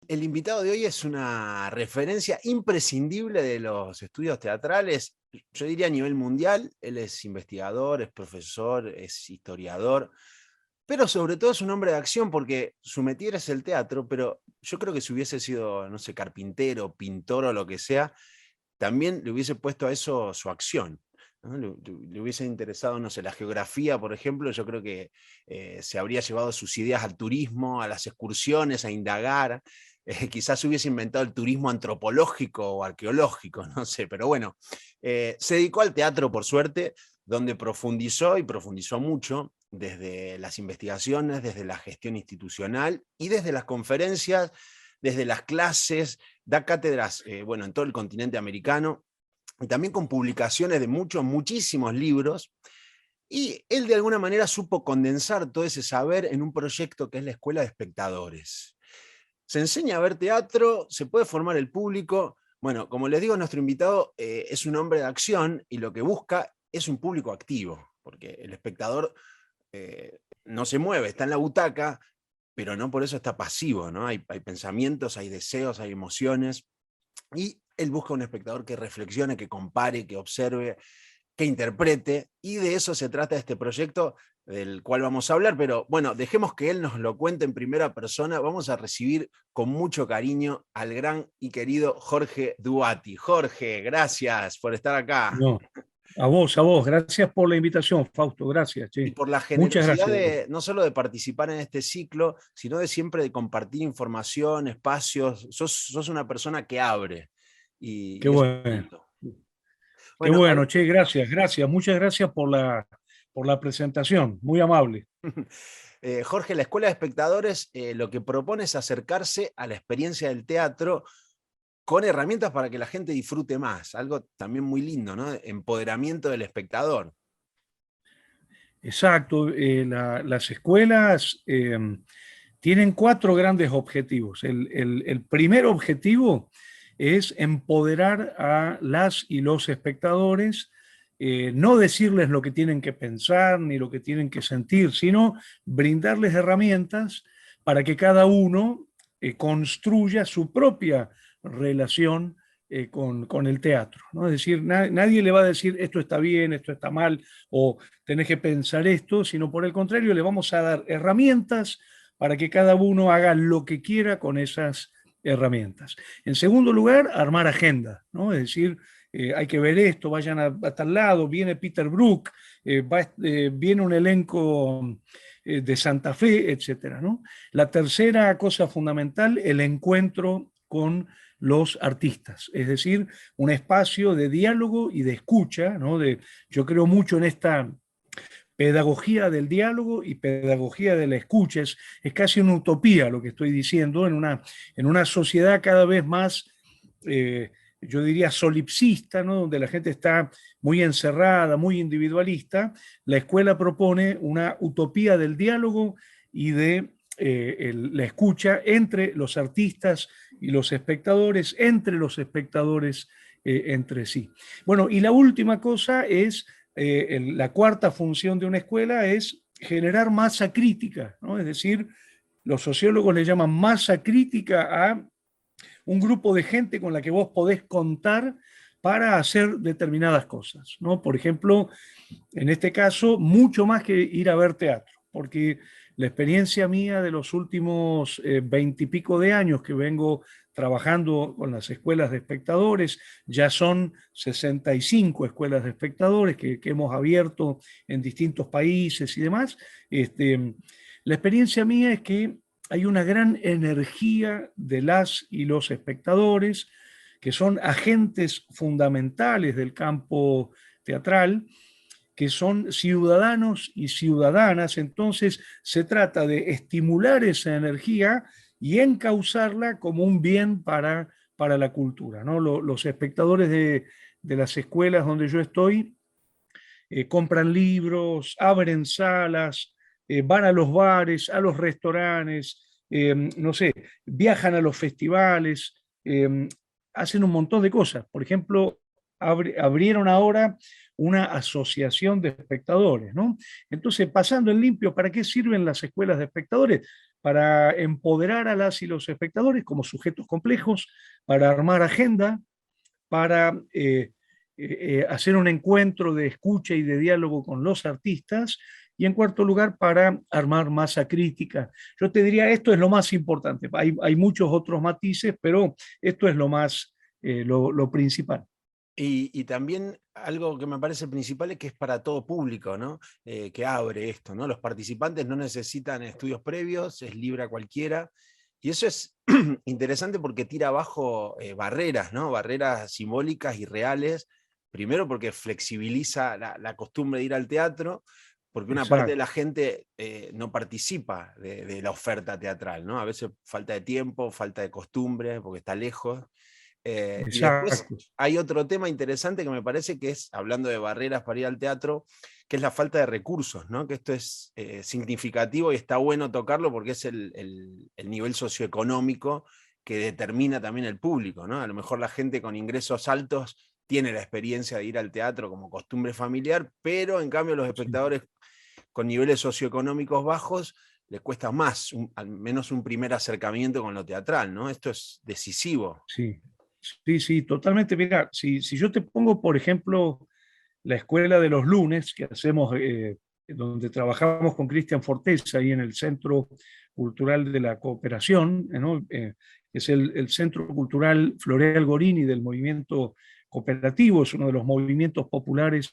El invitado de hoy es una referencia imprescindible de los estudios teatrales, yo diría a nivel mundial. Él es investigador, es profesor, es historiador, pero sobre todo es un hombre de acción porque su métier es el teatro, pero yo creo que si hubiese sido, no sé, carpintero, pintor o lo que sea, también le hubiese puesto a eso su acción, ¿no? Le hubiese interesado, no sé, la geografía, por ejemplo. Yo creo que se habría llevado sus ideas al turismo, a las excursiones, a indagar. Quizás hubiese inventado el turismo antropológico o arqueológico, no sé, pero bueno, se dedicó al teatro, por suerte, donde profundizó y profundizó mucho desde las investigaciones, desde la gestión institucional y desde las conferencias, desde las clases. Da cátedras, bueno, en todo el continente americano, y también con publicaciones de muchísimos libros. Y él de alguna manera supo condensar todo ese saber en un proyecto que es la Escuela de Espectadores. Se enseña a ver teatro, se puede formar el público. Bueno, como les digo, nuestro invitado es un hombre de acción y lo que busca es un público activo, porque el espectador no se mueve, está en la butaca, pero no por eso está pasivo, ¿no? Hay pensamientos, hay deseos, hay emociones, y él busca un espectador que reflexione, que compare, que observe, que interprete, y de eso se trata este proyecto del cual vamos a hablar. Pero bueno, dejemos que él nos lo cuente en primera persona. Vamos a recibir con mucho cariño al gran y querido Jorge Duati. Jorge, gracias por estar acá. No, a vos, gracias por la invitación, Fausto, gracias, Y che. por la Muchas generosidad gracias. de no solo de participar en este ciclo, sino de siempre de compartir información, espacios. Sos una persona que abre, Qué y eso es bueno, lindo. qué Bueno, bueno, che, gracias, gracias, muchas gracias por la presentación, muy amable. Jorge, la Escuela de Espectadores lo que propone es acercarse a la experiencia del teatro con herramientas para que la gente disfrute más. Algo también muy lindo, ¿no? Empoderamiento del espectador. Exacto, las escuelas tienen cuatro grandes objetivos. El primer objetivo es empoderar a las y los espectadores, no decirles lo que tienen que pensar ni lo que tienen que sentir, sino brindarles herramientas para que cada uno construya su propia relación con el teatro, ¿no? Es decir, nadie le va a decir esto está bien, esto está mal, o tenés que pensar esto, sino por el contrario, le vamos a dar herramientas para que cada uno haga lo que quiera con esas herramientas. En segundo lugar, armar agenda, ¿no? Es decir, hay que ver esto, vayan a tal lado, viene Peter Brook, viene un elenco de Santa Fe, etcétera, ¿no? La tercera cosa fundamental, el encuentro con los artistas, es decir, un espacio de diálogo y de escucha, ¿no? Yo creo mucho en esta pedagogía del diálogo y pedagogía de la escucha. Es casi una utopía lo que estoy diciendo en una sociedad cada vez más, yo diría, solipsista, ¿no? Donde la gente está muy encerrada, muy individualista. La escuela propone una utopía del diálogo y de la escucha entre los artistas y los espectadores, entre los espectadores entre sí. Bueno, y la última cosa es la cuarta función de una escuela es generar masa crítica, ¿no? Es decir, los sociólogos le llaman masa crítica a un grupo de gente con la que vos podés contar para hacer determinadas cosas, ¿no? Por ejemplo, en este caso, mucho más que ir a ver teatro, porque la experiencia mía de los últimos 20 y pico de años que vengo trabajando con las escuelas de espectadores, ya son 65 escuelas de espectadores que hemos abierto en distintos países y demás. La experiencia mía es que hay una gran energía de las y los espectadores, que son agentes fundamentales del campo teatral, que son ciudadanos y ciudadanas. Entonces se trata de estimular esa energía y encauzarla como un bien para la cultura, ¿no? Los espectadores de las escuelas donde yo estoy compran libros, abren salas, van a los bares, a los restaurantes, no sé, viajan a los festivales, hacen un montón de cosas. Por ejemplo, abrieron ahora una asociación de espectadores, ¿no? Entonces, pasando en limpio, ¿para qué sirven las escuelas de espectadores? para empoderar a las y los espectadores como sujetos complejos, para armar agenda, para hacer un encuentro de escucha y de diálogo con los artistas, y en cuarto lugar, para armar masa crítica. Yo te diría, esto es lo más importante. Hay muchos otros matices, pero esto es lo principal. Y también algo que me parece principal es que es para todo público, ¿no? Que abre esto, ¿no? Los participantes no necesitan estudios previos, es libre a cualquiera. Y eso es interesante porque tira abajo barreras, ¿no? Barreras simbólicas y reales. Primero porque flexibiliza la costumbre de ir al teatro, porque una parte de Exacto. la gente no participa de la oferta teatral, ¿no? A veces falta de tiempo, falta de costumbre, porque está lejos. Y después Exacto. hay otro tema interesante que me parece que es, hablando de barreras para ir al teatro, que es la falta de recursos, ¿no? Que esto es significativo y está bueno tocarlo porque es el nivel socioeconómico que determina también el público, ¿no? A lo mejor la gente con ingresos altos tiene la experiencia de ir al teatro como costumbre familiar, pero en cambio los Sí. espectadores con niveles socioeconómicos bajos les cuesta más, al menos un primer acercamiento con lo teatral, ¿no? Esto es decisivo. Sí, sí, sí, totalmente. Mira, si yo te pongo, por ejemplo, la escuela de los lunes que hacemos, donde trabajamos con Cristian Forteza, ahí en el Centro Cultural de la Cooperación, ¿no? Es el Centro Cultural Floreal Gorini del movimiento cooperativo, es uno de los movimientos populares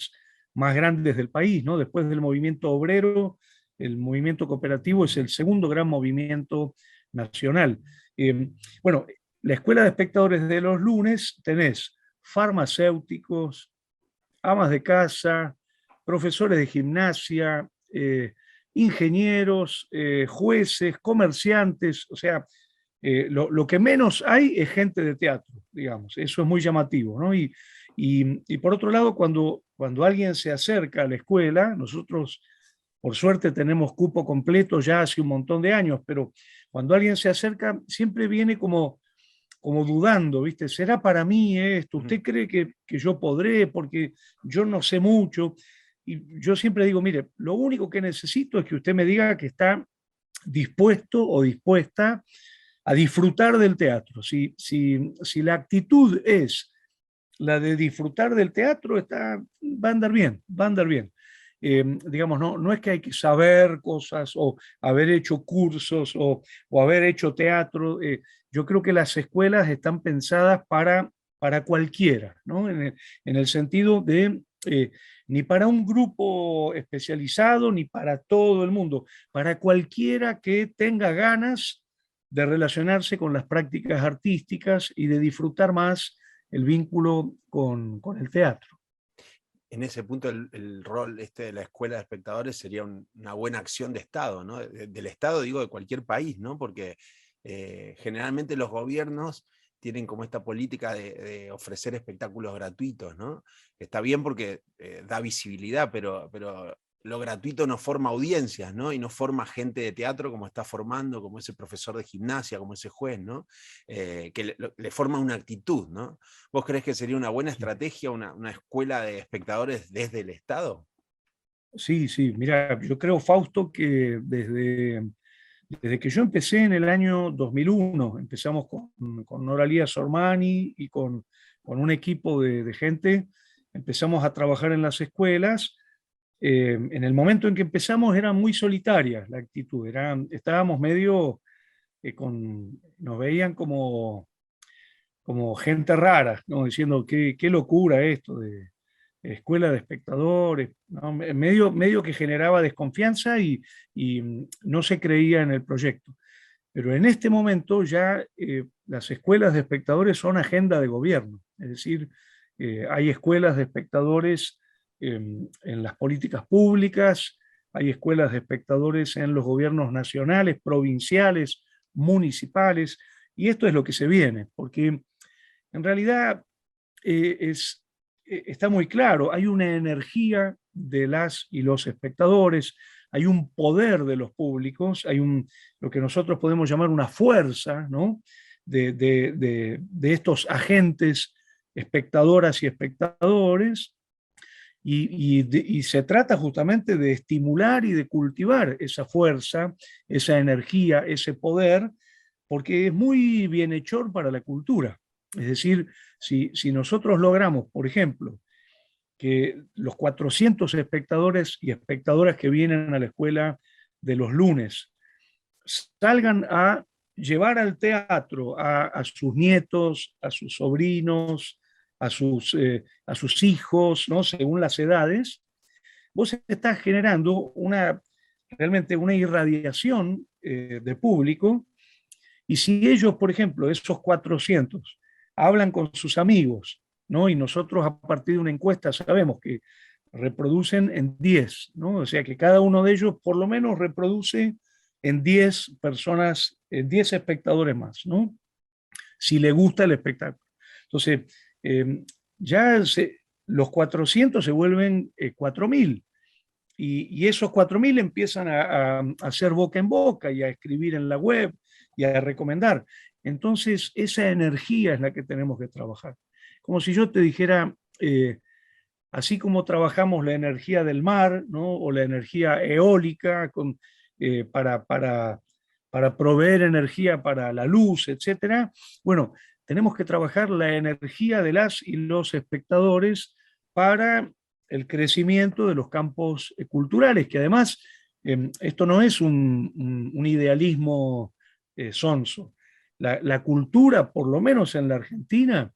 más grandes del país, ¿no? Después del movimiento obrero, el movimiento cooperativo es el segundo gran movimiento nacional. Bueno, la escuela de espectadores de los lunes tenés farmacéuticos, amas de casa, profesores de gimnasia, ingenieros, jueces, comerciantes, o sea, lo que menos hay es gente de teatro, digamos, eso es muy llamativo, ¿no? Y por otro lado, cuando alguien se acerca a la escuela, nosotros por suerte tenemos cupo completo ya hace un montón de años, pero cuando alguien se acerca siempre viene como dudando, ¿viste? ¿Será para mí esto? ¿Usted cree que yo podré? Porque yo no sé mucho. Y yo siempre digo, mire, lo único que necesito es que usted me diga que está dispuesto o dispuesta a disfrutar del teatro. Si la actitud es la de disfrutar del teatro, va a andar bien, va a andar bien. Digamos, no es que hay que saber cosas o haber hecho cursos o haber hecho teatro. Yo creo que las escuelas están pensadas para cualquiera, ¿no? En el sentido de ni para un grupo especializado ni para todo el mundo, para cualquiera que tenga ganas de relacionarse con las prácticas artísticas y de disfrutar más el vínculo con el teatro. En ese punto el rol de la escuela de espectadores sería una buena acción de Estado, ¿no? Del Estado, digo, de cualquier país, ¿no? Porque generalmente los gobiernos tienen como esta política de ofrecer espectáculos gratuitos, ¿no? Está bien porque da visibilidad, pero lo gratuito no forma audiencias, ¿no? Y no forma gente de teatro como está formando, como ese profesor de gimnasia, como ese juez, ¿no? Que le forma una actitud, ¿no? ¿Vos crees que sería una buena Sí, estrategia una escuela de espectadores desde el Estado? sí, sí. Mira, yo creo, Fausto, que desde que yo empecé en el año 2001, empezamos con Noralía Sormani y con un equipo de gente, empezamos a trabajar en las escuelas. En el momento en que empezamos era muy solitaria la actitud, estábamos medio, nos veían como gente rara, ¿no? Diciendo qué locura esto de escuela de espectadores, ¿no? Medio que generaba desconfianza y no se creía en el proyecto. Pero en este momento ya las escuelas de espectadores son agenda de gobierno, es decir, hay escuelas de espectadores en las políticas públicas, hay escuelas de espectadores en los gobiernos nacionales, provinciales, municipales, y esto es lo que se viene, porque en realidad está muy claro, hay una energía de las y los espectadores, hay un poder de los públicos, lo que nosotros podemos llamar una fuerza, ¿no? de estos agentes espectadoras y espectadores, y se trata justamente de estimular y de cultivar esa fuerza, esa energía, ese poder, porque es muy bienhechor para la cultura. Es decir, si nosotros logramos, por ejemplo, que los 400 espectadores y espectadoras que vienen a la escuela de los lunes salgan a llevar al teatro a sus nietos, a sus sobrinos, a sus hijos, ¿no? Según las edades, vos estás generando realmente una irradiación de público. Y si ellos, por ejemplo, esos 400, hablan con sus amigos, ¿no? Y nosotros a partir de una encuesta sabemos que reproducen en 10, ¿no? O sea que cada uno de ellos por lo menos reproduce en 10 personas, en 10 espectadores más, ¿no? Si le gusta el espectáculo. Entonces, eh, ya los 400 se vuelven 4.000 y esos 4.000 empiezan a hacer boca en boca y a escribir en la web y a recomendar. Entonces, esa energía es la que tenemos que trabajar. Como si yo te dijera, así como trabajamos la energía del mar, ¿no? O la energía eólica para proveer energía para la luz, etcétera. Bueno, tenemos que trabajar la energía de las y los espectadores para el crecimiento de los campos culturales, que además esto no es un idealismo sonso. La cultura, por lo menos en la Argentina,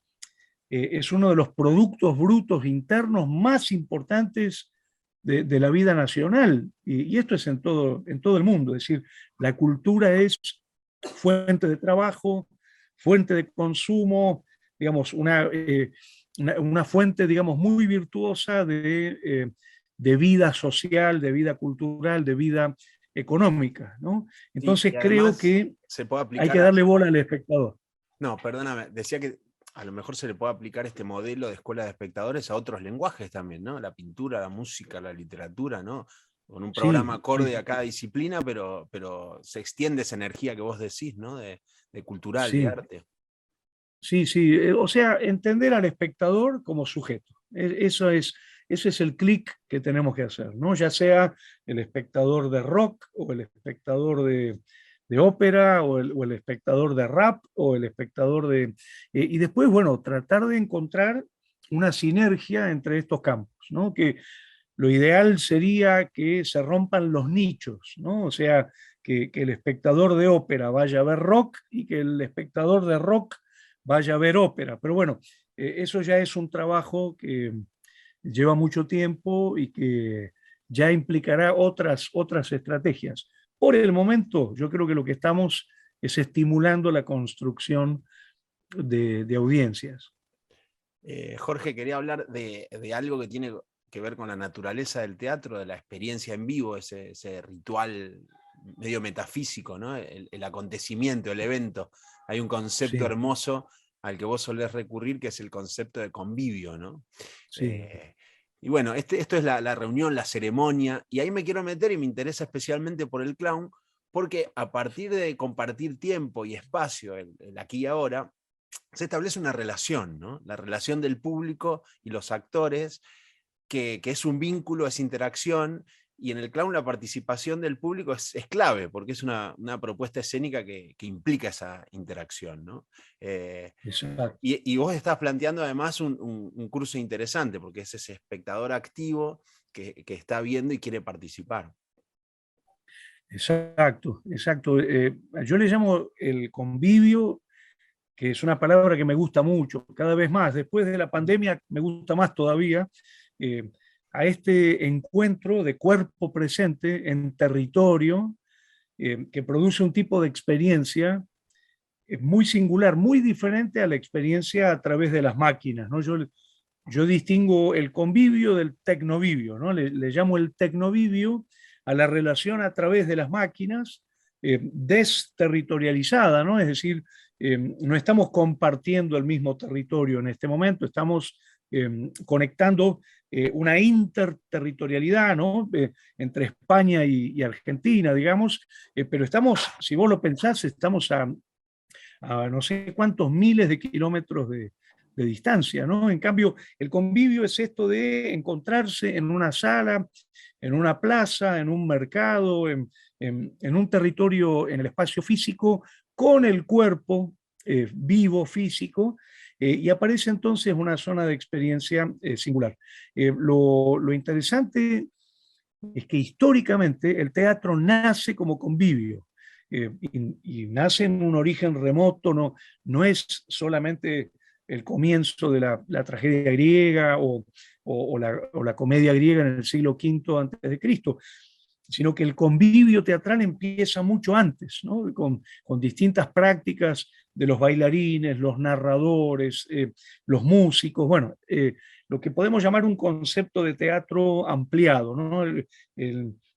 es uno de los productos brutos internos más importantes de la vida nacional. Y esto es en todo el mundo. Es decir, la cultura es fuente de trabajo, fuente de consumo, digamos, una fuente, digamos, muy virtuosa de vida social, de vida cultural, de vida económica, ¿no? Sí, Entonces y creo además que se puede hay aplicar que darle bola al espectador. No, perdóname, decía que a lo mejor se le puede aplicar este modelo de escuela de espectadores a otros lenguajes también, ¿no? La pintura, la música, la literatura, ¿no? Con un programa Sí, sí, acorde a cada disciplina, pero se extiende esa energía que vos decís, ¿no? De cultural, de sí. arte. Sí, sí, o sea, entender al espectador como sujeto. Ese es el clic que tenemos que hacer, ¿no? Ya sea el espectador de rock o el espectador de ópera o el espectador de rap o el espectador de... y después, bueno, tratar de encontrar una sinergia entre estos campos, ¿no? Que lo ideal sería que se rompan los nichos, ¿no? O sea, que el espectador de ópera vaya a ver rock y que el espectador de rock vaya a ver ópera. Pero bueno, eso ya es un trabajo que lleva mucho tiempo y que ya implicará otras estrategias. Por el momento, yo creo que lo que estamos es estimulando la construcción de audiencias. Jorge, quería hablar de algo que tiene que ver con la naturaleza del teatro, de la experiencia en vivo, ese ritual medio metafísico, ¿no? El acontecimiento, el evento. Hay un concepto Sí, hermoso al que vos solés recurrir, que es el concepto de convivio, ¿no? sí. Eh, y bueno, esto es la reunión, la ceremonia, y ahí me quiero meter y me interesa especialmente por el clown, porque a partir de compartir tiempo y espacio, el aquí y ahora, se establece una relación, ¿no? La relación del público y los actores, que es un vínculo, es interacción, y en el clown la participación del público es clave, porque es una propuesta escénica que implica esa interacción, ¿no? Exacto. Y vos estás planteando además un curso interesante, porque es ese espectador activo que está viendo y quiere participar. Exacto, exacto. Yo le llamo el convivio, que es una palabra que me gusta mucho, cada vez más. Después de la pandemia me gusta más todavía, eh, a este encuentro de cuerpo presente en territorio, que produce un tipo de experiencia muy singular, muy diferente a la experiencia a través de las máquinas, ¿no? Yo distingo el convivio del tecnovivio, ¿no? Le llamo el tecnovivio a la relación a través de las máquinas, desterritorializada, ¿no? Es decir, no estamos compartiendo el mismo territorio en este momento, estamos conectando una interterritorialidad, ¿no? Entre España y Argentina, digamos, pero estamos, si vos lo pensás, estamos a no sé cuántos miles de kilómetros de de distancia, ¿no? En cambio, el convivio es esto de encontrarse en una sala, en una plaza, en un mercado, en un territorio, en el espacio físico, con el cuerpo vivo, físico, y aparece entonces una zona de experiencia singular. Lo interesante es que históricamente el teatro nace como convivio. Y nace en un origen remoto, no es solamente el comienzo de la tragedia griega o la comedia griega en el siglo V antes de Cristo, sino que el convivio teatral empieza mucho antes, ¿no? Con distintas prácticas de los bailarines, los narradores, los músicos, bueno, lo que podemos llamar un concepto de teatro ampliado, ¿no?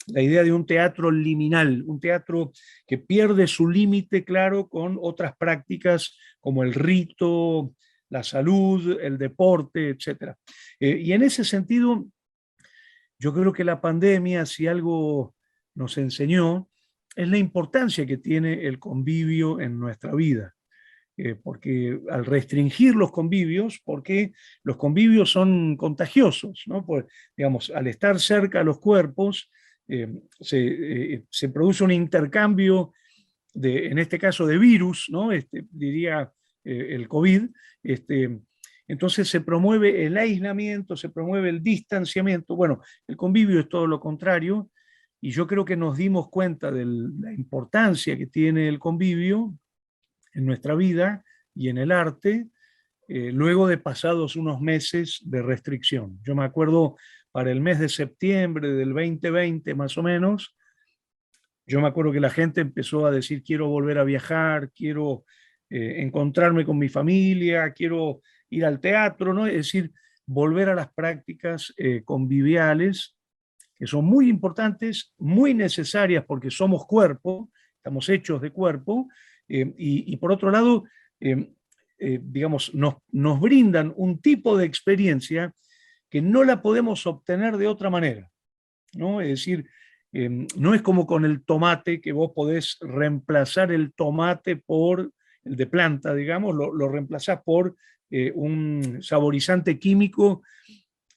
La idea de un teatro liminal, un teatro que pierde su límite, claro, con otras prácticas como el rito, la salud, el deporte, etc. Y en ese sentido, yo creo que la pandemia, si algo nos enseñó, es la importancia que tiene el convivio en nuestra vida. Porque al restringir los convivios, porque los convivios son contagiosos, ¿no? Digamos, al estar cerca a los cuerpos, se produce un intercambio en este caso de virus, ¿no? Diría el COVID. Este, entonces se promueve el aislamiento, se promueve el distanciamiento. Bueno, el convivio es todo lo contrario, y yo creo que nos dimos cuenta de la importancia que tiene el convivio en nuestra vida y en el arte, luego de pasados unos meses de restricción. Yo me acuerdo para el mes de septiembre del 2020 más o menos, yo me acuerdo que la gente empezó a decir quiero volver a viajar, quiero encontrarme con mi familia, quiero ir al teatro, ¿no? Es decir, volver a las prácticas conviviales, que son muy importantes, muy necesarias porque somos cuerpo, estamos hechos de cuerpo, y por otro lado, digamos, nos brindan un tipo de experiencia que no la podemos obtener de otra manera, ¿no? Es decir, no es como con el tomate, que vos podés reemplazar el tomate por el de planta, digamos, lo reemplazás por un saborizante químico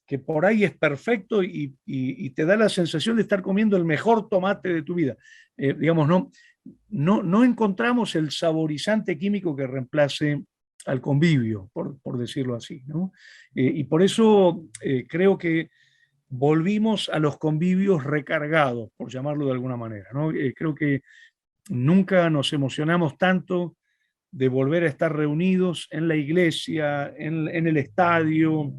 que por ahí es perfecto y te da la sensación de estar comiendo el mejor tomate de tu vida. Digamos, no encontramos el saborizante químico que reemplace al convivio, por decirlo así, ¿no? Y por eso creo que volvimos a los convivios recargados, por llamarlo de alguna manera, ¿no? Creo que nunca nos emocionamos tanto de volver a estar reunidos en la iglesia, en el estadio,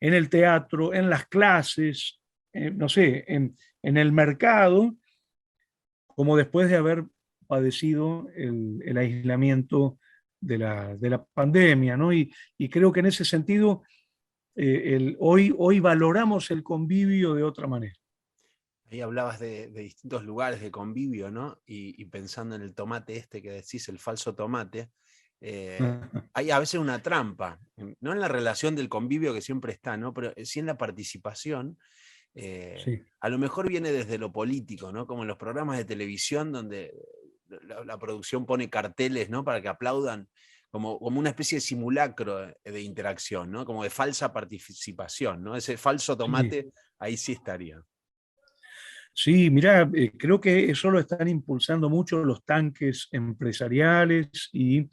en el teatro, en las clases, no sé, en el mercado, como después de haber padecido el aislamiento de la pandemia, ¿no? Y creo que en ese sentido, hoy valoramos el convivio de otra manera. Ahí hablabas de distintos lugares de convivio, ¿no? Y pensando en el tomate este que decís, el falso tomate, hay a veces una trampa, no en la relación del convivio que siempre está, ¿no? Pero sí en la participación. Sí. A lo mejor viene desde lo político, ¿no? Como en los programas de televisión donde la producción pone carteles, ¿no? Para que aplaudan, como una especie de simulacro de interacción, ¿no? Como de falsa participación, ¿no? Ese falso tomate, Sí. ahí sí estaría. Sí, mira, creo que eso lo están impulsando mucho los tanques empresariales y,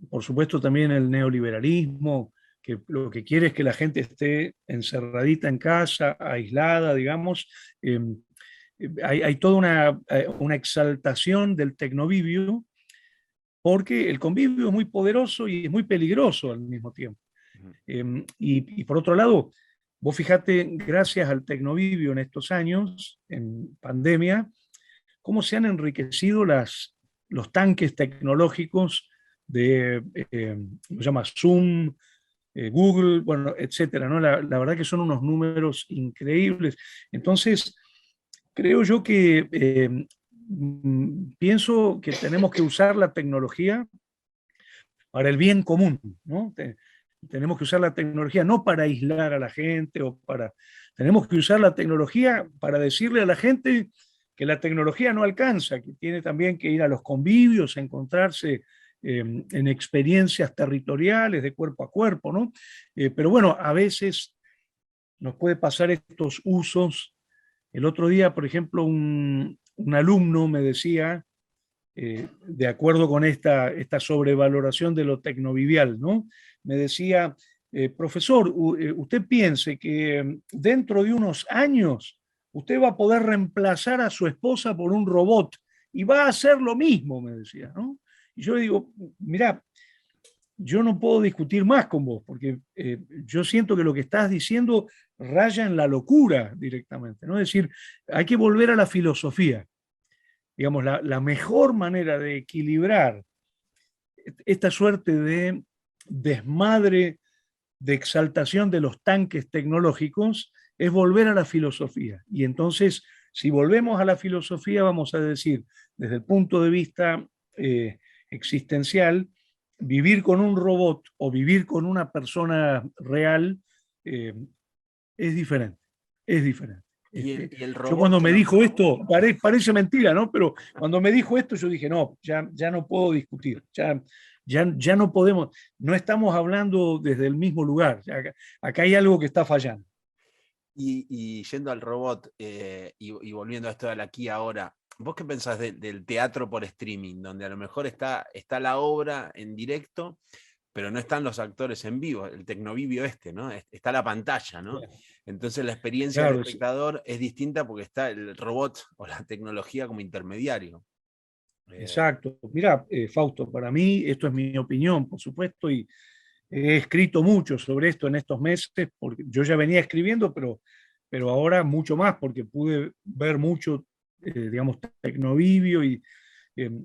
por supuesto, también el neoliberalismo, que lo que quiere es que la gente esté encerradita en casa, aislada, digamos. Hay toda una exaltación del tecnovivio, porque el convivio es muy poderoso y es muy peligroso al mismo tiempo. Y por otro lado, vos fijate, gracias al tecnovivio en estos años, en pandemia, cómo se han enriquecido los tanques tecnológicos de, lo llama Zoom, Google, bueno, etcétera, ¿no? La verdad que son unos números increíbles. Entonces, creo yo que pienso que tenemos que usar la tecnología para el bien común, ¿no? Tenemos que usar la tecnología no para aislar a la gente tenemos que usar la tecnología para decirle a la gente que la tecnología no alcanza, que tiene también que ir a los convivios, encontrarse en experiencias territoriales de cuerpo a cuerpo, ¿no? Pero bueno, a veces nos puede pasar estos usos. El otro día, por ejemplo, un alumno me decía, de acuerdo con esta sobrevaloración de lo tecnovivial, ¿no? Me decía, profesor, usted piense que dentro de unos años usted va a poder reemplazar a su esposa por un robot y va a hacer lo mismo, me decía, ¿no? Y yo le digo, mira, yo no puedo discutir más con vos, porque yo siento que lo que estás diciendo raya en la locura directamente, ¿no? Es decir, hay que volver a la filosofía. Digamos, la mejor manera de equilibrar esta suerte de desmadre, de exaltación de los tanques tecnológicos, es volver a la filosofía. Y entonces, si volvemos a la filosofía, vamos a decir, desde el punto de vista existencial, vivir con un robot o vivir con una persona real eh, es diferente, es diferente. Y el Yo robot cuando que me no. dijo esto, parece mentira, ¿no? Pero cuando me dijo esto, yo dije, no, ya no puedo discutir, ya no podemos, no estamos hablando desde el mismo lugar, acá hay algo que está fallando. Y yendo al robot y volviendo a esto del aquí y ahora, ¿vos qué pensás del teatro por streaming, donde a lo mejor está la obra en directo, pero no están los actores en vivo, el tecnovivio ¿no? Está la pantalla, ¿no? Entonces la experiencia del Claro, espectador es distinta porque está el robot o la tecnología como intermediario. exacto. Mira, Fausto, para mí, esto es mi opinión, por supuesto, y he escrito mucho sobre esto en estos meses, porque yo ya venía escribiendo, pero ahora mucho más, porque pude ver mucho, digamos, tecnovivio, y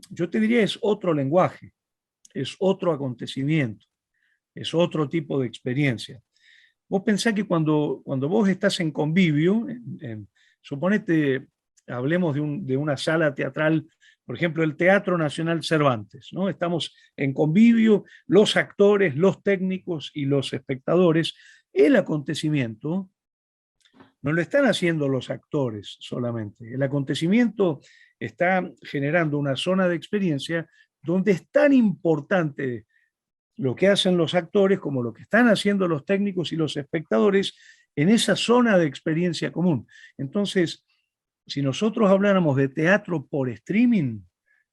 yo te diría es otro lenguaje, es otro acontecimiento, es otro tipo de experiencia. Vos pensás que cuando vos estás en convivio, suponete, hablemos de una sala teatral, por ejemplo, el Teatro Nacional Cervantes, ¿no? Estamos en convivio, los actores, los técnicos y los espectadores. El acontecimiento no lo están haciendo los actores solamente. El acontecimiento está generando una zona de experiencia donde es tan importante lo que hacen los actores como lo que están haciendo los técnicos y los espectadores en esa zona de experiencia común. Entonces, si nosotros habláramos de teatro por streaming,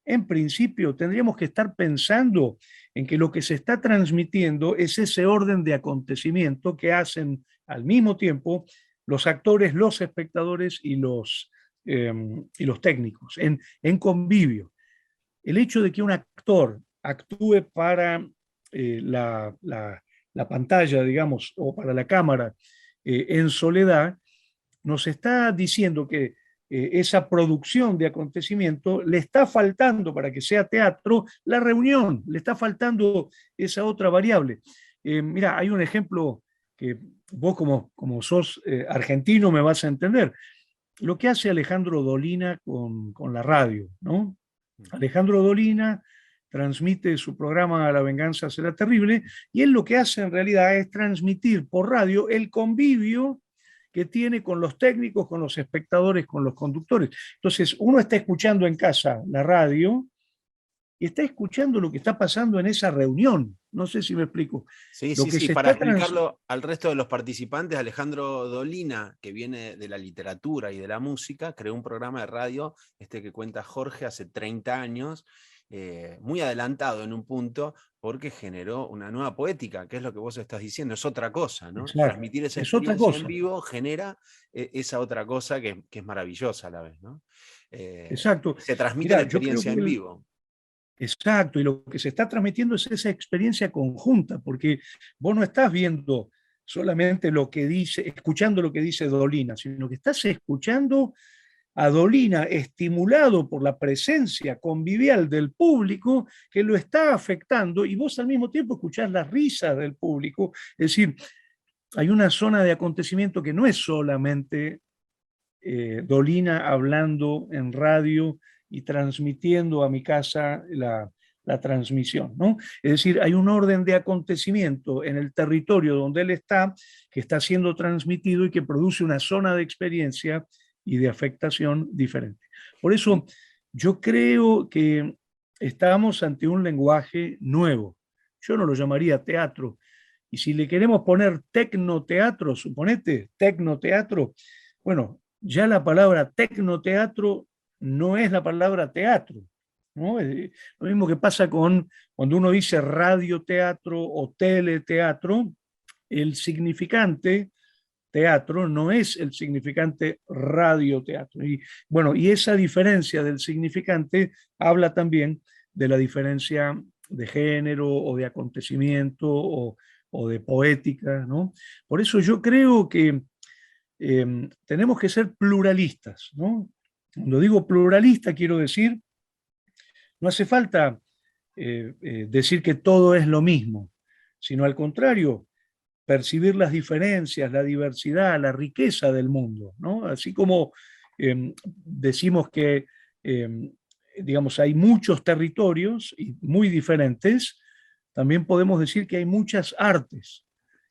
en principio tendríamos que estar pensando en que lo que se está transmitiendo es ese orden de acontecimiento que hacen al mismo tiempo los actores, los espectadores y los técnicos, en convivio. El hecho de que un actor actúe para la pantalla, digamos, o para la cámara en soledad, nos está diciendo que esa producción de acontecimiento le está faltando para que sea teatro la reunión, le está faltando esa otra variable. Mira, hay un ejemplo que vos como sos argentino me vas a entender. Lo que hace Alejandro Dolina con la radio, ¿no? Alejandro Dolina transmite su programa La venganza será terrible, y él lo que hace en realidad es transmitir por radio el convivio que tiene con los técnicos, con los espectadores, con los conductores. Entonces, uno está escuchando en casa la radio y está escuchando lo que está pasando en esa reunión. No sé si me explico. Sí, Lo sí, que sí. se Para está explicarlo al resto de los participantes, Alejandro Dolina, que viene de la literatura y de la música, creó un programa de radio, que cuenta Jorge, hace 30 años, muy adelantado en un punto, porque generó una nueva poética, que es lo que vos estás diciendo, es otra cosa, ¿no? Exacto, Transmitir esa es otra experiencia en cosa. vivo genera esa otra cosa que es maravillosa a la vez, ¿no? Exacto. Se transmite la Mira, yo creo experiencia que en vivo. exacto, y lo que se está transmitiendo es esa experiencia conjunta, porque vos no estás viendo solamente lo que dice, escuchando lo que dice Dolina, sino que estás escuchando a Dolina estimulado por la presencia convivial del público que lo está afectando, y vos al mismo tiempo escuchás las risas del público. Es decir, hay una zona de acontecimiento que no es solamente Dolina hablando en radio y transmitiendo a mi casa la transmisión, ¿no? Es decir, hay un orden de acontecimiento en el territorio donde él está, que está siendo transmitido y que produce una zona de experiencia y de afectación diferente. Por eso yo creo que estamos ante un lenguaje nuevo. Yo no lo llamaría teatro. Y si le queremos poner tecnoteatro, suponete, tecnoteatro, bueno, ya la palabra tecnoteatro no es la palabra teatro, ¿no? Lo mismo que pasa con cuando uno dice radioteatro o teleteatro, el significante teatro no es el significante radioteatro. Y bueno, y esa diferencia del significante habla también de la diferencia de género o de acontecimiento o de poética, ¿no? Por eso yo creo que tenemos que ser pluralistas, ¿no? Cuando digo pluralista, quiero decir, no hace falta decir que todo es lo mismo, sino al contrario, percibir las diferencias, la diversidad, la riqueza del mundo, ¿no? Así como decimos que, eh, digamos, hay muchos territorios y muy diferentes, también podemos decir que hay muchas artes.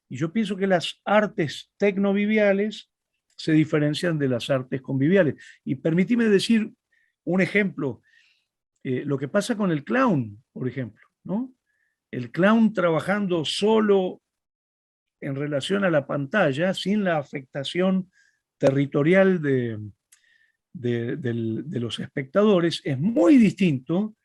Y yo pienso que las artes tecnoviviales se diferencian de las artes conviviales. Y permíteme decir un ejemplo, lo que pasa con el clown, por ejemplo, ¿no? El clown trabajando solo en relación a la pantalla, sin la afectación territorial de los espectadores, es muy distinto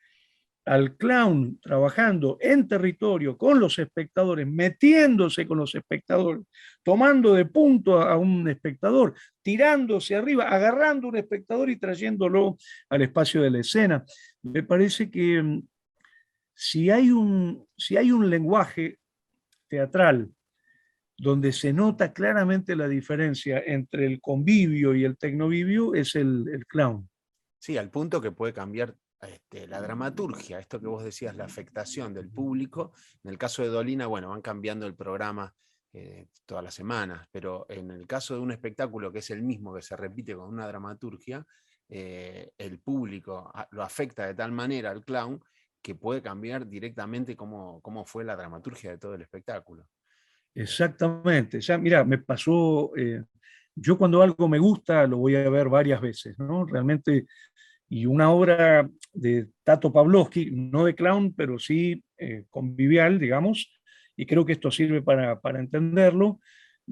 al clown trabajando en territorio con los espectadores, metiéndose con los espectadores, tomando de punto a un espectador, tirándose arriba, agarrando a un espectador y trayéndolo al espacio de la escena. Me parece que si hay un lenguaje teatral donde se nota claramente la diferencia entre el convivio y el tecnovivio, es el clown. Sí, al punto que puede cambiar la dramaturgia, esto que vos decías, la afectación del público. En el caso de Dolina, bueno, van cambiando el programa todas las semanas, pero en el caso de un espectáculo que es el mismo, que se repite con una dramaturgia, el público lo afecta de tal manera al clown que puede cambiar directamente cómo fue la dramaturgia de todo el espectáculo. Exactamente. Ya, mira, me pasó, yo cuando algo me gusta lo voy a ver varias veces, ¿no? Realmente, y una obra de Tato Pavlovsky, no de clown, pero sí convivial, digamos, y creo que esto sirve para entenderlo.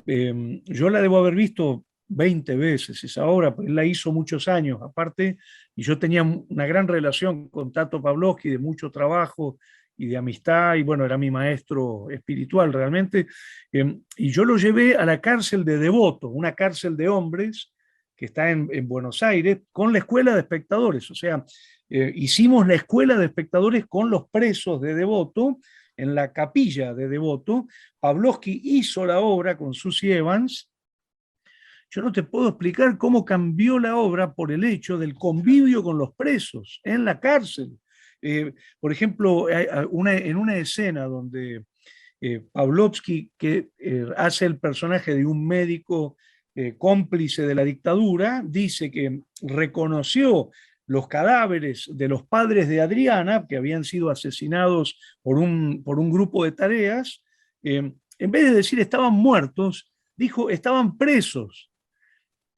Yo la debo haber visto 20 veces esa obra, pues él la hizo muchos años aparte, y yo tenía una gran relación con Tato Pavlovsky, de mucho trabajo y de amistad, y bueno, era mi maestro espiritual realmente, y yo lo llevé a la cárcel de Devoto, una cárcel de hombres que está en Buenos Aires, con la escuela de espectadores, o sea, hicimos la escuela de espectadores con los presos de Devoto, en la capilla de Devoto. Pavlovsky hizo la obra con Susie Evans. Yo no te puedo explicar cómo cambió la obra por el hecho del convivio con los presos en la cárcel. Por ejemplo, en una escena donde Pavlovsky, que hace el personaje de un médico cómplice de la dictadura, dice que reconoció los cadáveres de los padres de Adriana, que habían sido asesinados por un grupo de tareas. En vez de decir estaban muertos, dijo estaban presos.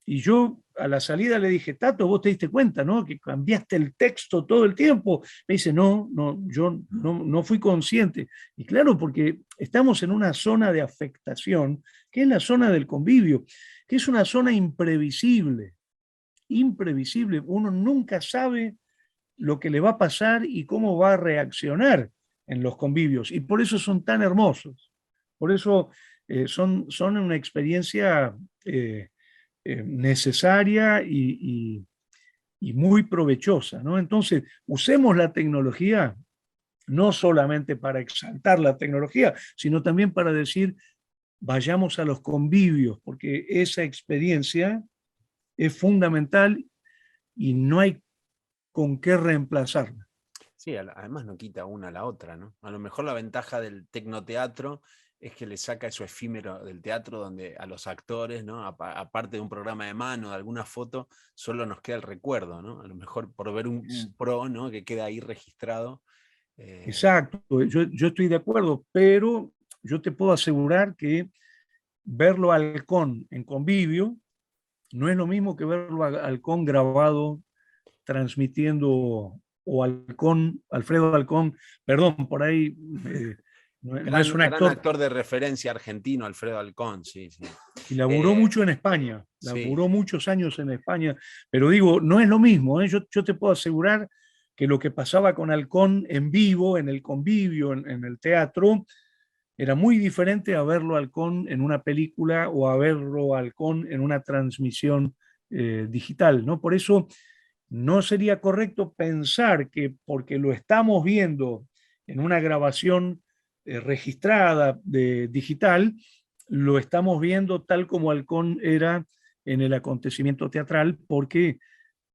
Y yo a la salida le dije, Tato, vos te diste cuenta, ¿no? Que cambiaste el texto todo el tiempo. Me dice, no, no, yo no fui consciente. Y claro, porque estamos en una zona de afectación, que es la zona del convivio, que es una zona imprevisible, imprevisible. Uno nunca sabe lo que le va a pasar y cómo va a reaccionar en los convivios. Y por eso son tan hermosos. Por eso son una experiencia necesaria y muy provechosa, ¿no? Entonces, usemos la tecnología no solamente para exaltar la tecnología, sino también para decir, vayamos a los convivios, porque esa experiencia es fundamental y no hay con qué reemplazarla. Sí, además no quita una a la otra, ¿no? A lo mejor la ventaja del tecnoteatro es que le saca eso efímero del teatro, donde a los actores, ¿no? Aparte de un programa de mano, de alguna foto, solo nos queda el recuerdo, ¿no? A lo mejor por ver un pro, ¿no? Que queda ahí registrado. Exacto, yo estoy de acuerdo, pero yo te puedo asegurar que verlo al halcón en convivio no es lo mismo que verlo al halcón grabado transmitiendo o Halcón, Alfredo Halcón, perdón, por ahí no es un Gran actor, actor de referencia argentino, Alfredo Halcón, sí, sí. y laburó Eh, mucho en España, sí, laburó muchos años en España, pero digo, no es lo mismo, ¿eh? Yo te puedo asegurar que lo que pasaba con Halcón en vivo, en el convivio, en el teatro, era muy diferente a verlo Halcón en una película o a verlo Halcón en una transmisión digital, ¿no? Por eso no sería correcto pensar que porque lo estamos viendo en una grabación registrada digital, lo estamos viendo tal como Halcón era en el acontecimiento teatral, porque,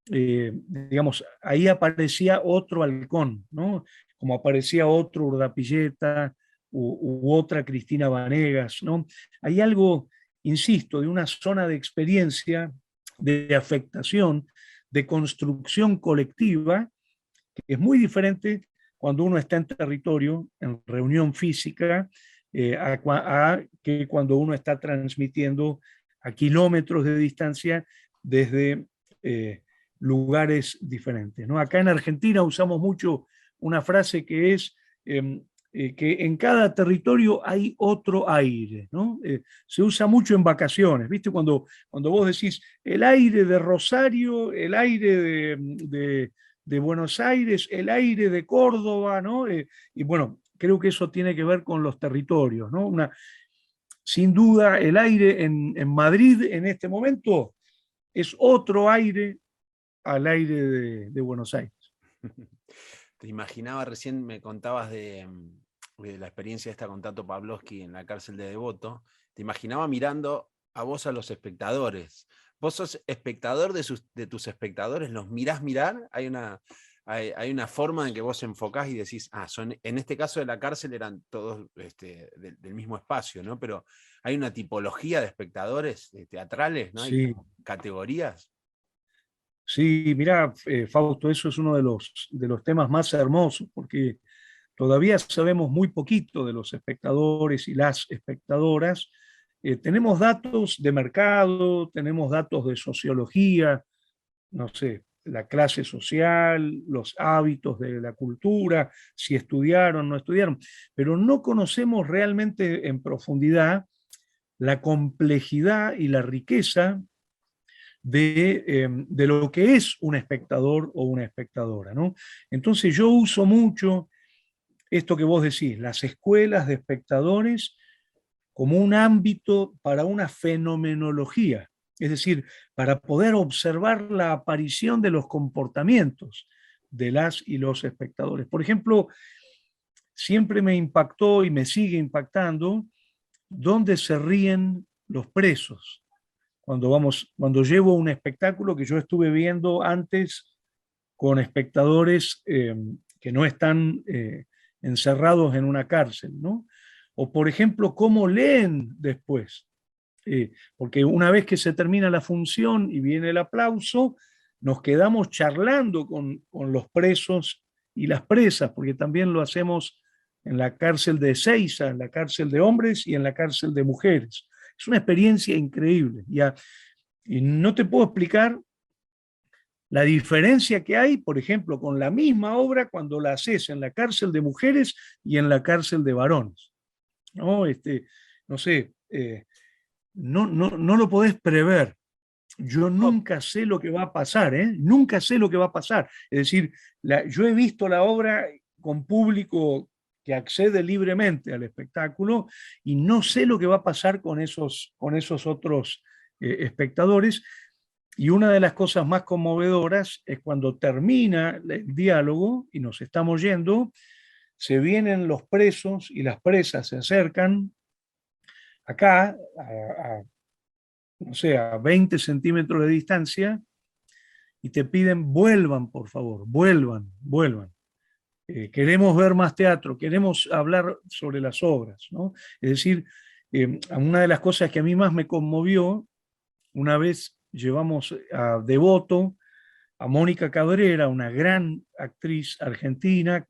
digamos, ahí aparecía otro Halcón, ¿no? Como aparecía otro Urdapilleta u otra Cristina Vanegas, ¿no? Hay algo, insisto, de una zona de experiencia, de afectación, de construcción colectiva, que es muy diferente cuando uno está en territorio, en reunión física, a que cuando uno está transmitiendo a kilómetros de distancia desde lugares diferentes, ¿no? Acá en Argentina usamos mucho una frase que es que en cada territorio hay otro aire, ¿no? Se usa mucho en vacaciones, ¿viste? Cuando vos decís el aire de Rosario, el aire de Buenos Aires, el aire de Córdoba, ¿no? Y bueno, creo que eso tiene que ver con los territorios, ¿no? Sin duda, el aire en Madrid en este momento es otro aire al aire de Buenos Aires. te imaginaba, recién me contabas de la experiencia esta con Tato Pavlovsky en la cárcel de Devoto, te imaginaba mirando a vos a los espectadores. ¿Vos sos espectador de tus espectadores? ¿Los mirás mirar? Hay una forma en que vos enfocás y decís, en este caso de la cárcel eran todos del mismo espacio, ¿no? Pero hay una tipología de espectadores teatrales, ¿no? Hay Sí, como categorías. sí, mira, Fausto, eso es uno de los temas más hermosos, porque todavía sabemos muy poquito de los espectadores y las espectadoras. Tenemos datos de mercado, tenemos datos de sociología, no sé, la clase social, los hábitos de la cultura, si estudiaron, no estudiaron, pero no conocemos realmente en profundidad la complejidad y la riqueza de lo que es un espectador o una espectadora, ¿no? Entonces yo uso mucho esto que vos decís, las escuelas de espectadores como un ámbito para una fenomenología, es decir, para poder observar la aparición de los comportamientos de las y los espectadores. Por ejemplo, siempre me impactó y me sigue impactando dónde se ríen los presos. Cuando llevo un espectáculo que yo estuve viendo antes con espectadores que no están encerrados en una cárcel, ¿no? O, por ejemplo, cómo leen después. Porque una vez que se termina la función y viene el aplauso, nos quedamos charlando con los presos y las presas, porque también lo hacemos en la cárcel de Ezeiza, en la cárcel de hombres y en la cárcel de mujeres. Es una experiencia increíble. Y no te puedo explicar la diferencia que hay, por ejemplo, con la misma obra cuando la haces en la cárcel de mujeres y en la cárcel de varones. ¿No? No sé, no lo podés prever. Yo No, nunca sé lo que va a pasar, ¿eh? Nunca sé lo que va a pasar. Es decir, yo he visto la obra con público que accede libremente al espectáculo y no sé lo que va a pasar con esos otros espectadores. Y una de las cosas más conmovedoras es cuando termina el diálogo y nos estamos yendo, se vienen los presos y las presas se acercan acá, no sé, a 20 centímetros de distancia y te piden vuelvan, por favor, vuelvan, vuelvan. Queremos ver más teatro, queremos hablar sobre las obras, ¿no? Es decir, una de las cosas que a mí más me conmovió, una vez llevamos a Devoto a Mónica Cabrera, una gran actriz argentina,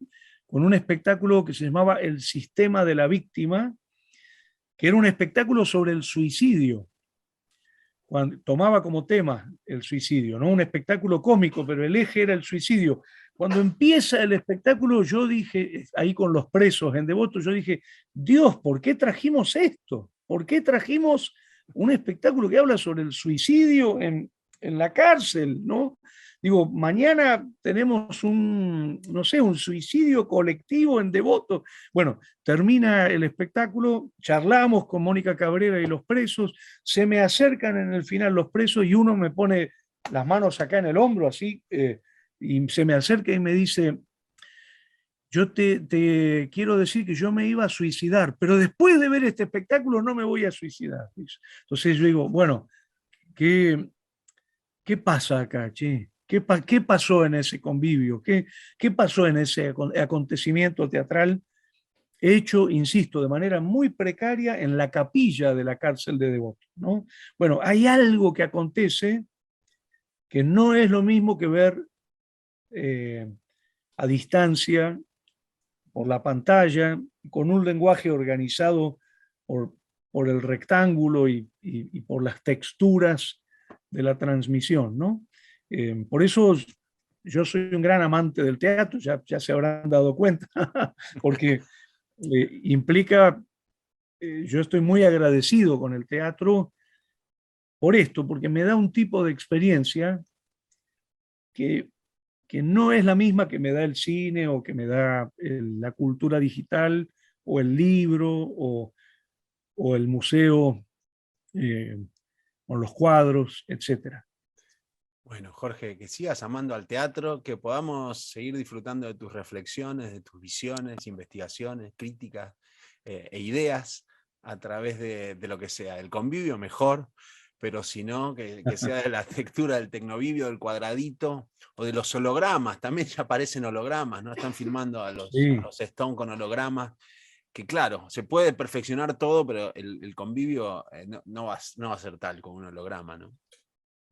con un espectáculo que se llamaba El Sistema de la Víctima, que era un espectáculo sobre el suicidio. Cuando tomaba como tema el suicidio, ¿no? Un espectáculo cómico, pero el eje era el suicidio. Cuando empieza el espectáculo, yo dije, ahí con los presos en Devoto, yo dije, Dios, ¿por qué trajimos esto? ¿Por qué trajimos un espectáculo que habla sobre el suicidio en la cárcel, ¿no? Digo, mañana tenemos un, no sé, un suicidio colectivo en Devoto. Bueno, termina el espectáculo, charlamos con Mónica Cabrera y los presos, se me acercan en el final los presos y uno me pone las manos acá en el hombro, así, y se me acerca y me dice, yo te quiero decir que yo me iba a suicidar, pero después de ver este espectáculo no me voy a suicidar. Entonces yo digo, bueno, ¿qué, qué pasa acá, che? ¿Qué pasó en ese convivio? ¿Qué pasó en ese acontecimiento teatral hecho, insisto, de manera muy precaria en la capilla de la cárcel de Devoto, ¿no? Bueno, hay algo que acontece que no es lo mismo que ver eh, a distancia, por la pantalla, con un lenguaje organizado por, por el rectángulo y por las texturas de la transmisión, ¿no? Por eso yo soy un gran amante del teatro, ya se habrán dado cuenta, porque implica, yo estoy muy agradecido con el teatro por esto, porque me da un tipo de experiencia que no es la misma que me da el cine o que me da la cultura digital o el libro o el museo eh, con los cuadros, etcétera. Bueno, Jorge, que sigas amando al teatro, que podamos seguir disfrutando de tus reflexiones, de tus visiones, investigaciones, críticas e ideas a través de lo que sea. El convivio mejor, pero si no, que sea de la textura del tecnovivio, del cuadradito o de los hologramas. También ya aparecen hologramas, ¿no? Están filmando a Sí. los Stone con hologramas. Que claro, se puede perfeccionar todo, pero el convivio no va a ser tal como un holograma, ¿no?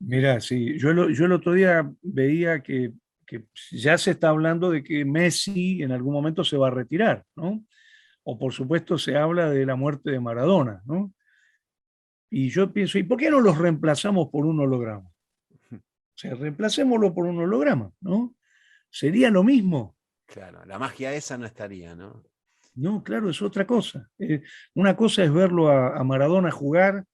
Mira, sí, yo el otro día veía que ya se está hablando de que Messi en algún momento se va a retirar, ¿no? O por supuesto se habla de la muerte de Maradona, ¿no? Y yo pienso, ¿y por qué no los reemplazamos por un holograma? O sea, reemplacémoslo por un holograma, ¿no? Sería lo mismo. Claro, la magia esa no estaría, ¿no? No, claro, es otra cosa. Una cosa es verlo a Maradona jugar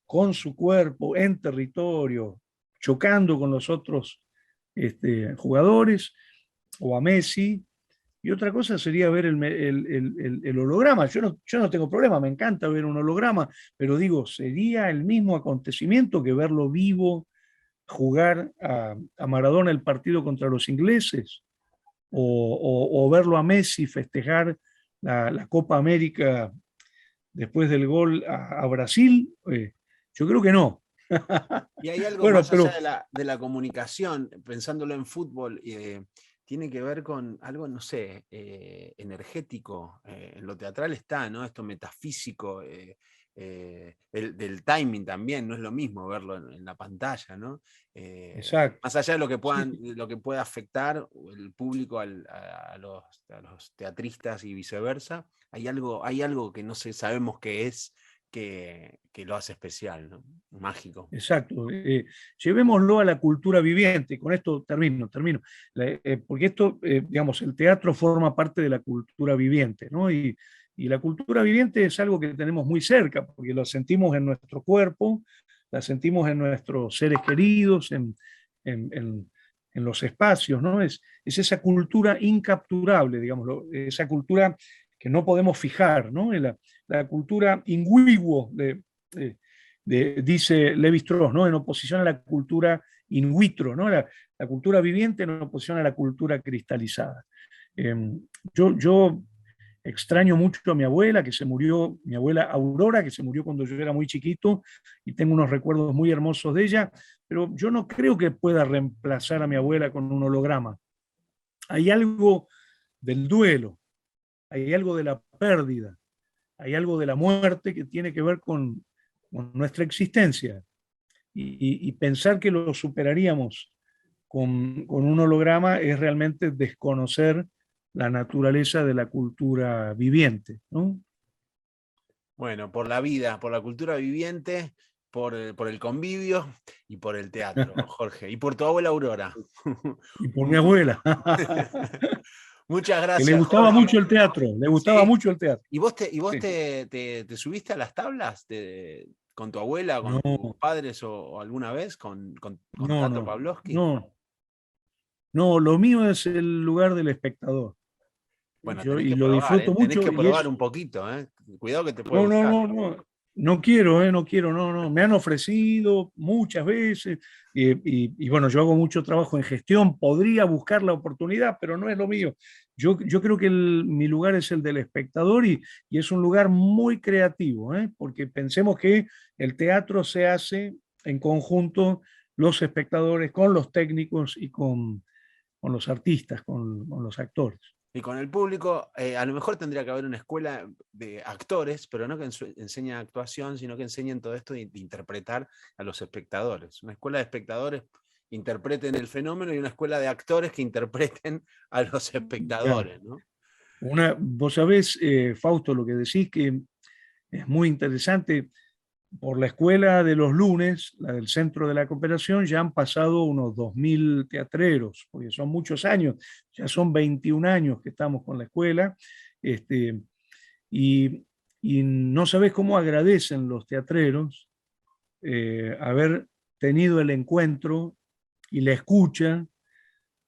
con su cuerpo en territorio, chocando con los otros jugadores, o a Messi, y otra cosa sería ver el holograma. Yo no tengo problema, me encanta ver un holograma, pero digo, sería el mismo acontecimiento que verlo vivo, jugar a Maradona el partido contra los ingleses, o verlo a Messi festejar la Copa América después del gol a Brasil. Yo creo que no. Y hay algo Bueno, más allá pero de la comunicación, pensándolo en fútbol, tiene que ver con algo, no sé, energético. En lo teatral está, ¿no? Esto metafísico, del timing también, no es lo mismo verlo en la pantalla, ¿no? exacto. Más allá de Sí, lo que pueda afectar el público a los teatristas y viceversa, hay algo que no sé, sabemos qué es, que lo hace especial, ¿no? Mágico. exacto. Llevémoslo a la cultura viviente. Con esto termino. Porque esto, digamos, el teatro forma parte de la cultura viviente, ¿no? Y la cultura viviente es algo que tenemos muy cerca, porque lo sentimos en nuestro cuerpo, la sentimos en nuestros seres queridos, en, en- en los espacios, ¿no? Es esa cultura incapturable, digamos, esa cultura que no podemos fijar, ¿no? La cultura ingüiguo de, dice Levi Strauss, ¿no? En oposición a la cultura in vitro, ¿no? La cultura viviente en oposición a la cultura cristalizada. Eh, yo extraño mucho a mi abuela, que se murió, mi abuela Aurora, que se murió cuando yo era muy chiquito, y tengo unos recuerdos muy hermosos de ella, pero yo no creo que pueda reemplazar a mi abuela con un holograma. Hay algo del duelo, hay algo de la pérdida, hay algo de la muerte que tiene que ver con nuestra existencia. Y pensar que lo superaríamos con un holograma es realmente desconocer la naturaleza de la cultura viviente, ¿no? Bueno, por la vida, por la cultura viviente, por el convivio y por el teatro, Jorge, y por tu abuela Aurora. Y por mi abuela, Muchas que le gracias, gustaba Jorge. mucho el teatro, le gustaba Sí. mucho el teatro. ¿Y vos Sí. te subiste a las tablas con tu abuela, con No, tus padres o alguna vez con no, Tato no, Pavlovsky? no, no, lo mío es el lugar del espectador. Bueno, Y lo disfruto tenés mucho que y probar es. un poquito, ¿eh? Cuidado que te puede No, no, gustar. no, no. No quiero, no quiero, no, no. Me han ofrecido muchas veces y bueno, yo hago mucho trabajo en gestión, podría buscar la oportunidad, pero no es lo mío. Yo creo que mi lugar es el del espectador y es un lugar muy creativo, porque pensemos que el teatro se hace en conjunto los espectadores con los técnicos y con los artistas, con los actores. Y con el público, a lo mejor tendría que haber una escuela de actores, pero no que enseñen actuación, sino que enseñen todo esto de interpretar a los espectadores. Una escuela de espectadores interpreten el fenómeno y una escuela de actores que interpreten a los Claro. espectadores, ¿no? Vos sabés, Fausto, lo que decís que es muy interesante. Por la escuela de los lunes, la del Centro de la Cooperación, ya han pasado unos 2000 teatreros, porque son muchos años, ya son 21 años que estamos con la escuela, este, y, y no sabés cómo agradecen los teatreros haber tenido el encuentro y la escucha,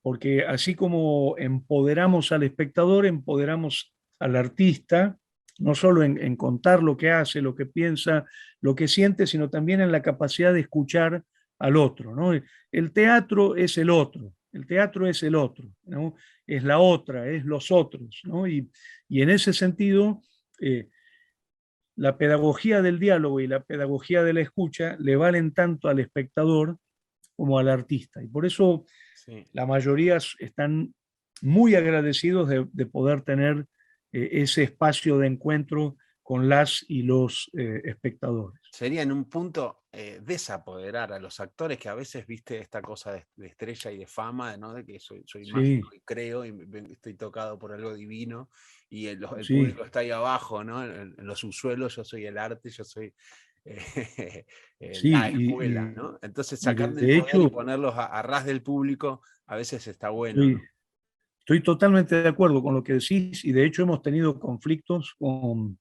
porque así como empoderamos al espectador, empoderamos al artista, no solo en contar lo que hace, lo que piensa, lo que siente, sino también en la capacidad de escuchar al otro, ¿no? El teatro es el otro, el teatro es el otro, ¿no? Es la otra, es los otros, ¿no? Y en ese sentido, la pedagogía del diálogo y la pedagogía de la escucha le valen tanto al espectador como al artista. Y por eso Sí. la mayoría están muy agradecidos de poder tener ese espacio de encuentro con las y los espectadores. Sería en un punto desapoderar a los actores que a veces viste esta cosa de estrella y de fama, ¿no? De que soy Sí, mágico y creo y estoy tocado por algo divino y el sí, público está ahí abajo, ¿no? En los subsuelos yo soy el arte, yo soy la sí, escuela, ¿no? Entonces y sacarle el de poder y hecho ponerlos a ras del público a veces está bueno, estoy, ¿no? estoy totalmente de acuerdo con lo que decís y de hecho hemos tenido conflictos con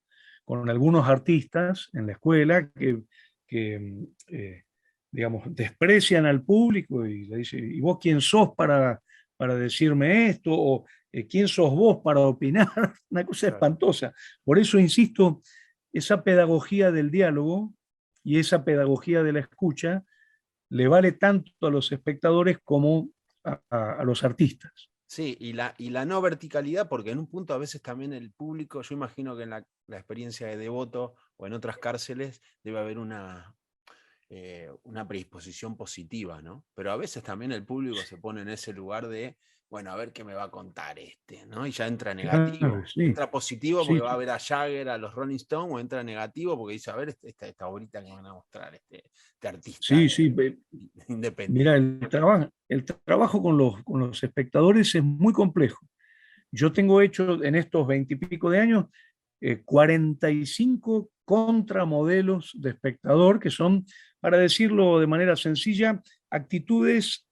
algunos artistas en la escuela que digamos, desprecian al público y le dicen, ¿y vos quién sos para decirme esto? O ¿quién sos vos para opinar? Una cosa Claro. espantosa. Por eso, insisto, esa pedagogía del diálogo y esa pedagogía de la escucha le vale tanto a los espectadores como a los artistas. Sí, y la no verticalidad, porque en un punto a veces también el público, yo imagino que en la experiencia de Devoto o en otras cárceles debe haber una predisposición positiva, ¿no? Pero a veces también el público se pone en ese lugar de, bueno, a ver qué me va a contar este, ¿no? Y ya entra Claro, negativo. sí, Entra positivo porque sí, va a ver a Jagger, a los Rolling Stones, o entra negativo porque dice, a ver, esta obrita que me van a mostrar, este artista sí, sí. Mira, independiente. el trabajo con los espectadores es muy complejo. Yo tengo hecho en estos 20 y pico de años 45 contramodelos de espectador, que son, para decirlo de manera sencilla, actitudes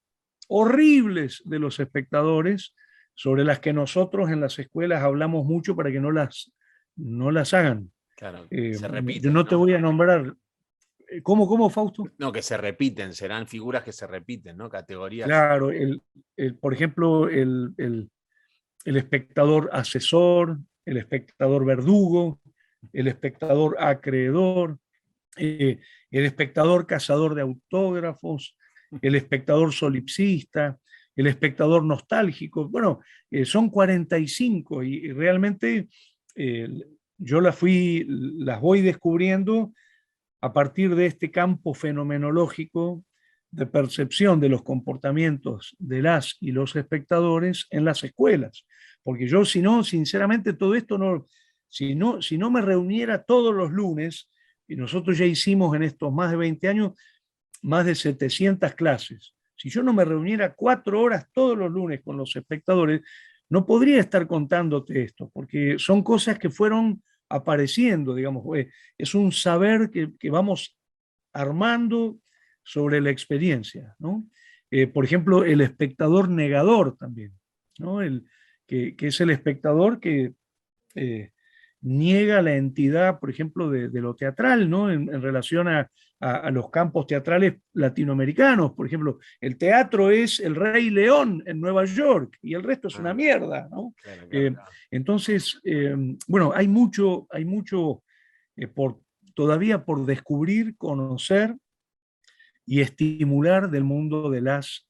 horribles de los espectadores sobre las que nosotros en las escuelas hablamos mucho para que no las hagan. Claro, se Yo repiten, no te ¿no? voy a nombrar. ¿Cómo, Fausto? No, que se repiten, serán figuras que se repiten, ¿no? Categorías. Claro, por ejemplo, el espectador asesor, el espectador verdugo, el espectador acreedor, eh, el espectador cazador de autógrafos, el espectador solipsista, el espectador nostálgico. Bueno, son 45 y realmente eh, yo las voy descubriendo a partir de este campo fenomenológico de percepción de los comportamientos de las y los espectadores en las escuelas. Porque yo, si no, sinceramente, todo esto no, si no me reuniera todos los lunes, y nosotros ya hicimos en estos más de 20 años más de 700 clases, si yo no me reuniera 4 horas todos los lunes con los espectadores, no podría estar contándote esto, porque son cosas que fueron apareciendo, digamos, es un saber que vamos armando sobre la experiencia, ¿no? Por ejemplo, el espectador negador también, ¿no? Que es el espectador que eh, niega la entidad, por ejemplo, de lo teatral, ¿no? En relación a los campos teatrales latinoamericanos. Por ejemplo, el teatro es el Rey León en Nueva York y el resto es una Ah, mierda, ¿no? claro, claro, Eh, claro. entonces, bueno, hay mucho por, todavía por descubrir, conocer y estimular del mundo de las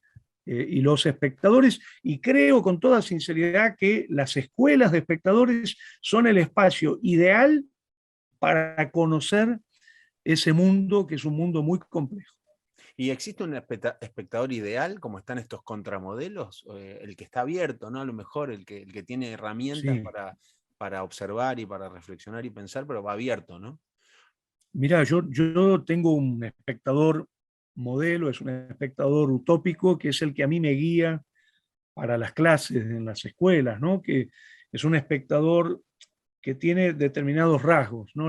y los espectadores. Y creo con toda sinceridad que las escuelas de espectadores son el espacio ideal para conocer ese mundo, que es un mundo muy complejo. ¿Y existe un espectador ideal, como están estos contramodelos? El que está abierto, ¿no? A lo mejor el que tiene herramientas Sí. para observar y para reflexionar y pensar, pero va abierto, ¿no? Mira, yo tengo un espectador modelo, es un espectador utópico, que es el que a mí me guía para las clases en las escuelas, ¿no? Que es un espectador que tiene determinados rasgos, ¿no?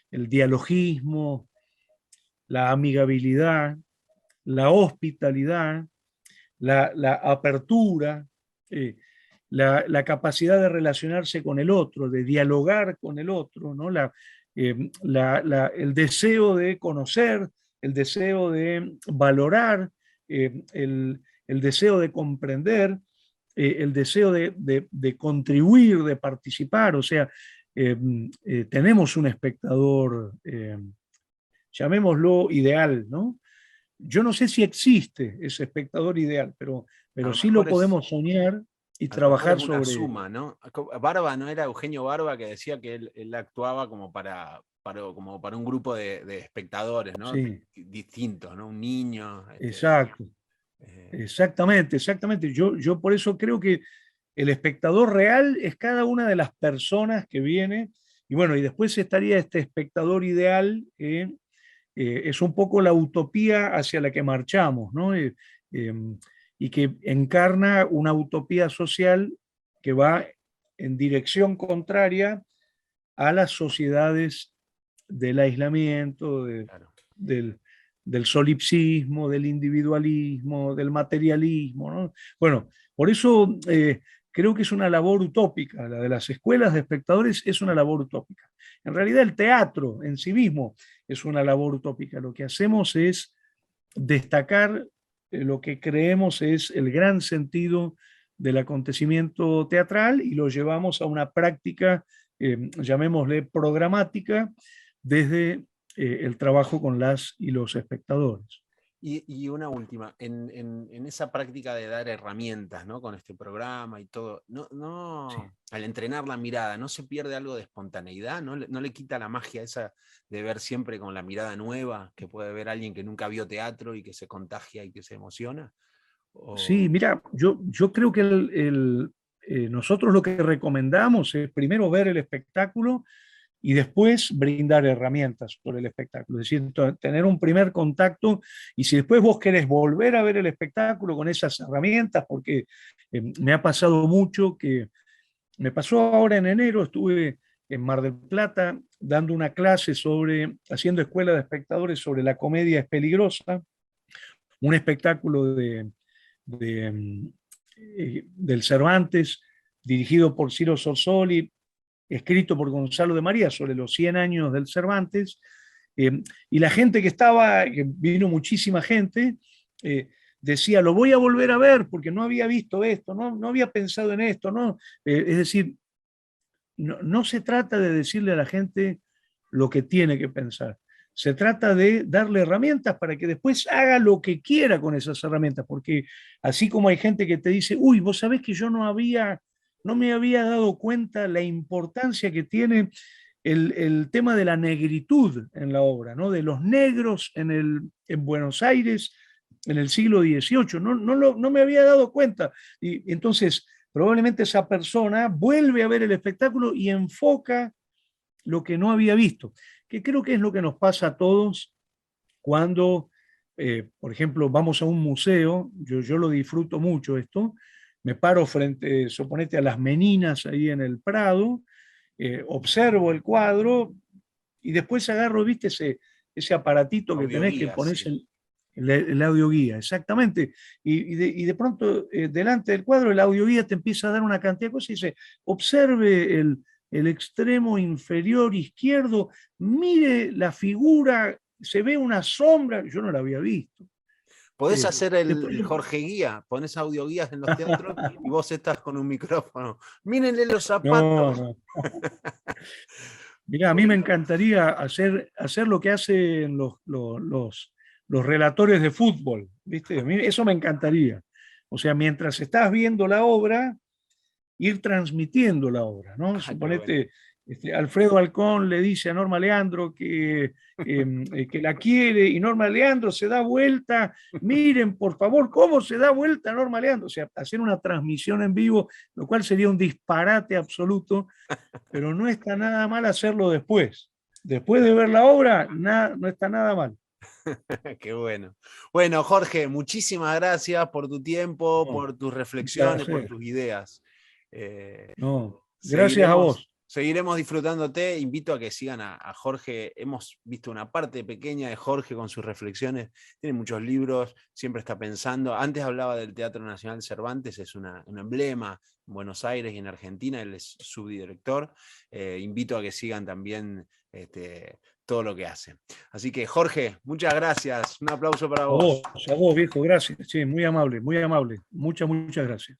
El dialogismo, la amigabilidad, la hospitalidad, la apertura, eh, la capacidad de relacionarse con el otro, de dialogar con el otro, ¿no? El deseo de conocer, el deseo de valorar, el deseo de comprender, el deseo de contribuir, de participar. O sea, tenemos un espectador, llamémoslo ideal, ¿no? Yo no sé si existe ese espectador ideal, A pero lo sí lo mejor es, podemos soñar y a lo mejor es trabajar una sobre... suma, ¿no? Barba, ¿no era Eugenio Barba que decía que él actuaba como como para un grupo de espectadores, ¿no? Sí, Distintos, ¿no? Un niño. exacto, Eh, exactamente, exactamente. Yo por eso creo que el espectador real es cada una de las personas que viene, y bueno, y después estaría este espectador ideal, que es un poco la utopía hacia la que marchamos, ¿no? Eh, y que encarna una utopía social que va en dirección contraria a las sociedades del aislamiento, claro. del, del solipsismo, del individualismo, del materialismo, ¿no? Bueno, por eso creo que es una labor utópica, la de las escuelas de espectadores es una labor utópica. En realidad el teatro en sí mismo es una labor utópica. Lo que hacemos es destacar lo que creemos es el gran sentido del acontecimiento teatral y lo llevamos a una práctica, llamémosle programática, desde el trabajo con las y los espectadores. Y una última, en esa práctica de dar herramientas, ¿no? Con este programa y todo, Sí. al entrenar la mirada, ¿no se pierde algo de espontaneidad? ¿No le quita la magia esa de ver siempre con la mirada nueva que puede ver alguien que nunca vio teatro y que se contagia y que se emociona? Sí, O, mira, yo creo que nosotros lo que recomendamos es primero ver el espectáculo y después brindar herramientas por el espectáculo. Es decir, tener un primer contacto y si después vos querés volver a ver el espectáculo con esas herramientas, porque me ha pasado mucho que me pasó ahora en enero, estuve en Mar del Plata dando una clase haciendo escuela de espectadores sobre La comedia es peligrosa, un espectáculo del Cervantes, dirigido por Ciro Sorsoli, escrito por Gonzalo de María sobre los 100 años del Cervantes, y la gente que estaba, que vino muchísima gente, decía, lo voy a volver a ver porque no había visto esto, no había pensado en esto, ¿no? Es decir, no se trata de decirle a la gente lo que tiene que pensar. Se trata de darle herramientas para que después haga lo que quiera con esas herramientas, porque así como hay gente que te dice, uy, vos sabés que yo no me había dado cuenta la importancia que tiene el tema de la negritud en la obra, ¿no? De los negros en Buenos Aires en el siglo XVIII. No me había dado cuenta. Y entonces, probablemente esa persona vuelve a ver el espectáculo y enfoca lo que no había visto, que creo que es lo que nos pasa a todos cuando, por ejemplo, vamos a un museo, yo lo disfruto mucho esto, me paro frente, suponete, a las meninas ahí en el Prado, observo el cuadro y después agarro, viste, ese aparatito que tenés que Audioguía, pones sí. el audioguía, exactamente. Y de pronto, delante del cuadro, el audioguía te empieza a dar una cantidad de cosas y dice, observe el extremo inferior izquierdo, mire la figura, se ve una sombra, yo no la había visto. Podés hacer Después, el Jorge Guía, pones audioguías en los teatros y vos estás con un micrófono. Mírenle los no, zapatos. no. Mirá, a mí me Bueno, encantaría hacer lo que hacen los relatores de fútbol, ¿viste? A mí eso me encantaría. O sea, mientras estás viendo la obra, ir transmitiendo la obra, ¿no? qué bueno. Suponete, Alfredo Alcón le dice a Norma Leandro que la quiere y Norma Leandro se da vuelta. Miren, por favor, cómo se da vuelta Norma Leandro. O sea, hacer una transmisión en vivo, lo cual sería un disparate absoluto, pero no está nada mal hacerlo después. Después de ver la obra, no está nada mal. Qué bueno. Bueno, Jorge, muchísimas gracias por tu tiempo, No, por tus un reflexiones, por placer. tus ideas. Eh, No, gracias a seguiremos, vos. seguiremos disfrutándote. Invito a que sigan a Jorge. Hemos visto una parte pequeña de Jorge con sus reflexiones. Tiene muchos libros, siempre está pensando. Antes hablaba del Teatro Nacional Cervantes, es un emblema en Buenos Aires y en Argentina. Él es subdirector. Invito a que sigan también todo lo que hace. Así que, Jorge, muchas gracias. Un aplauso para vos. A vos, viejo, gracias. Sí, muy amable, muy amable. Muchas, muchas gracias.